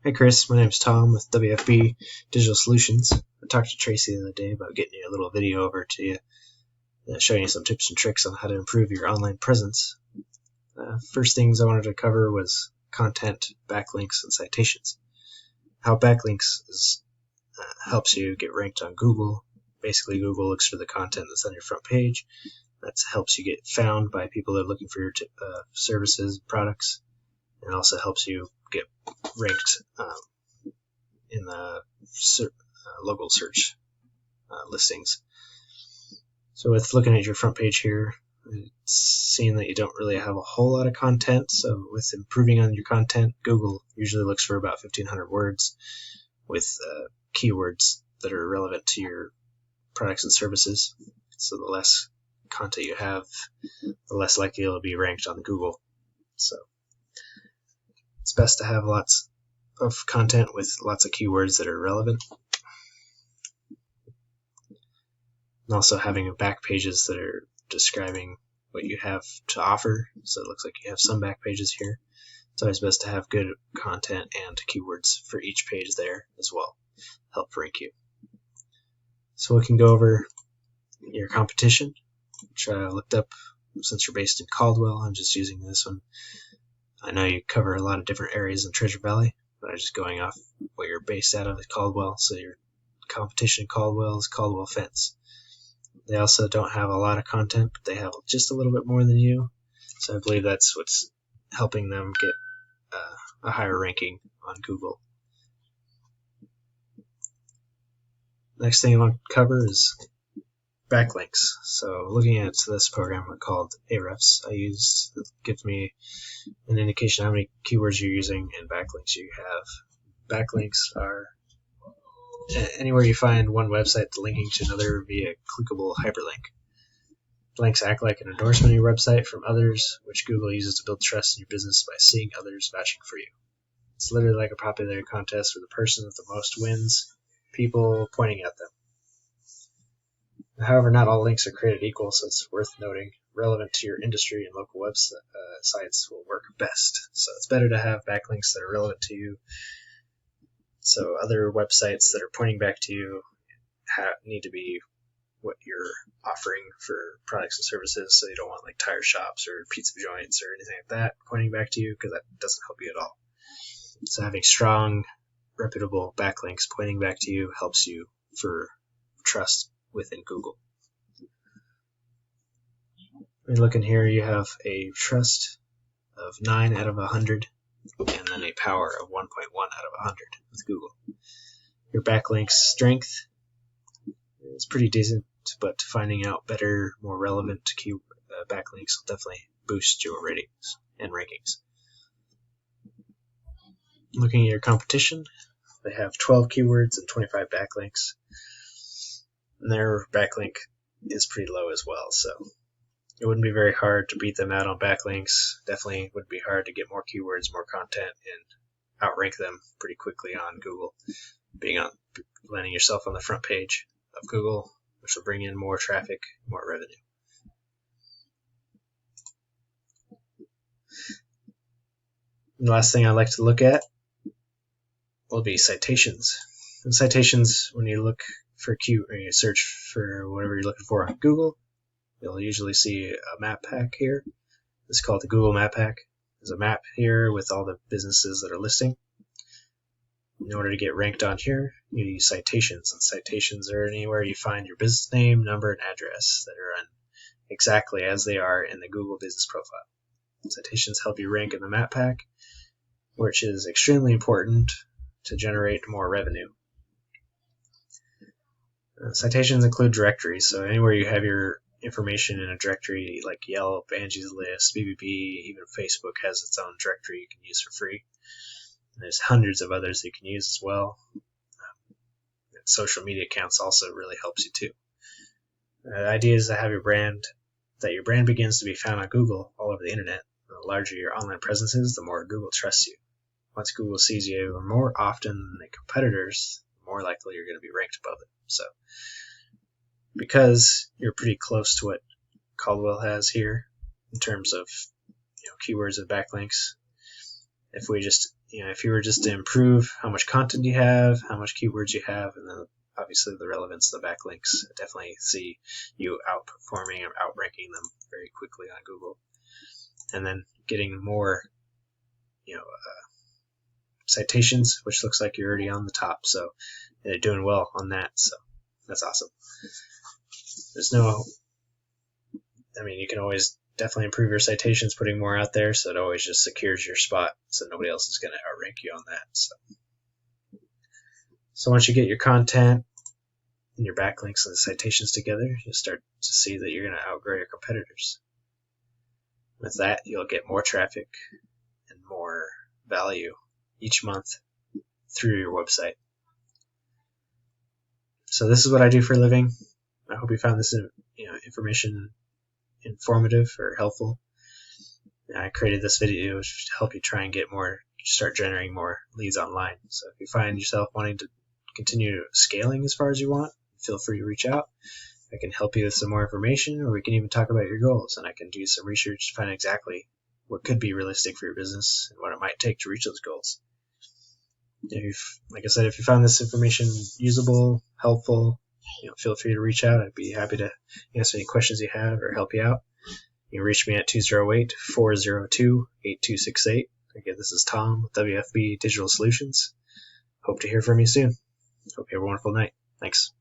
Hey Chris, my name's Tom with WFB Digital Solutions. I talked to Tracy the other day about getting you a little video over to you, showing you some tips and tricks on how to improve your online presence. First things I wanted to cover was content, backlinks, and citations. How backlinks helps you get ranked on Google. Basically, Google looks for the content that's on your front page. That helps you get found by people that are looking for your services, products, and also helps you get ranked in the local search listings. So with looking at your front page here, it's seeing that you don't really have a whole lot of content. So with improving on your content, Google usually looks for about 1,500 words with keywords that are relevant to your products and services. So the less content you have, the less likely it'll be ranked on Google. So it's best to have lots of content with lots of keywords that are relevant. And also having back pages that are describing what you have to offer. So it looks like you have some back pages here. It's always best to have good content and keywords for each page there as well. Help rank you. So we can go over your competition, which I looked up. Since you're based in Caldwell, I'm just using this one. I know you cover a lot of different areas in Treasure Valley, but I'm just going off what you're based out of at Caldwell. So your competition in Caldwell is Caldwell Fence. They also don't have a lot of content, but they have just a little bit more than you. So I believe that's what's helping them get a higher ranking on Google. Next thing I want to cover is backlinks. So looking at this program called Ahrefs, it gives me an indication how many keywords you're using and backlinks you have. Backlinks are anywhere you find one website linking to another via clickable hyperlink. Links act like an endorsement of your website from others, which Google uses to build trust in your business by seeing others vouching for you. It's literally like a popularity contest where the person with the most wins, people pointing at them. However, not all links are created equal, so it's worth noting relevant to your industry and local websites will work best. So it's better to have backlinks that are relevant to you. So other websites that are pointing back to you need to be what you're offering for products and services. So you don't want like tire shops or pizza joints or anything like that pointing back to you, because that doesn't help you at all. So having strong, reputable backlinks pointing back to you helps you for trust within Google. When you look in here, you have a trust of 9 out of 100 and then a power of 1.1 out of 100 with Google. Your backlink strength is pretty decent, but finding out better, more relevant backlinks will definitely boost your ratings and rankings. Looking at your competition, they have 12 keywords and 25 backlinks. And their backlink is pretty low as well, so it wouldn't be very hard to beat them out on backlinks. Definitely would be hard to get more keywords, more content, and outrank them pretty quickly on Google. Landing yourself on the front page of Google, which will bring in more traffic, more revenue. And the last thing I like to look at will be citations. And citations, when you look for when you search for whatever you're looking for on Google, you'll usually see a map pack here. It's called the Google Map Pack. There's a map here with all the businesses that are listing. In order to get ranked on here, you use citations. And citations are anywhere you find your business name, number, and address that are exactly as they are in the Google Business Profile. Citations help you rank in the map pack, which is extremely important to generate more revenue. Citations include directories, so anywhere you have your information in a directory like Yelp, Angie's List, BBB, even Facebook has its own directory you can use for free. And there's hundreds of others you can use as well. Social media accounts also really helps you too. The idea is to have your brand begins to be found on Google all over the internet. The larger your online presence is, the more Google trusts you. Once Google sees you more often than the competitors, the more likely you're going to be ranked above them. So because you're pretty close to what Caldwell has here in terms of keywords and backlinks, if we just if you were just to improve how much content you have, how much keywords you have, and then obviously the relevance, the backlinks, I definitely see you outperforming or outranking them very quickly on Google. And then getting more, citations, which looks like you're already on the top, so you're doing well on that, so that's awesome. You can always definitely improve your citations, putting more out there, so it always just secures your spot, so nobody else is going to outrank you on that. So once you get your content and your backlinks and the citations together, you'll start to see that you're going to outgrow your competitors. With that, you'll get more traffic and more value each month through your website. So this is what I do for a living. I hope you found this information informative or helpful. I created this video to help you try and start generating more leads online. So if you find yourself wanting to continue scaling as far as you want, feel free to reach out. I can help you with some more information, or we can even talk about your goals, and I can do some research to find exactly what could be realistic for your business and what it might take to reach those goals. Like I said, if you found this information usable, helpful, feel free to reach out. I'd be happy to answer any questions you have or help you out. You can reach me at 208-402-8268. Again, this is Tom with WFB Digital Solutions. Hope to hear from you soon. Hope you have a wonderful night. Thanks.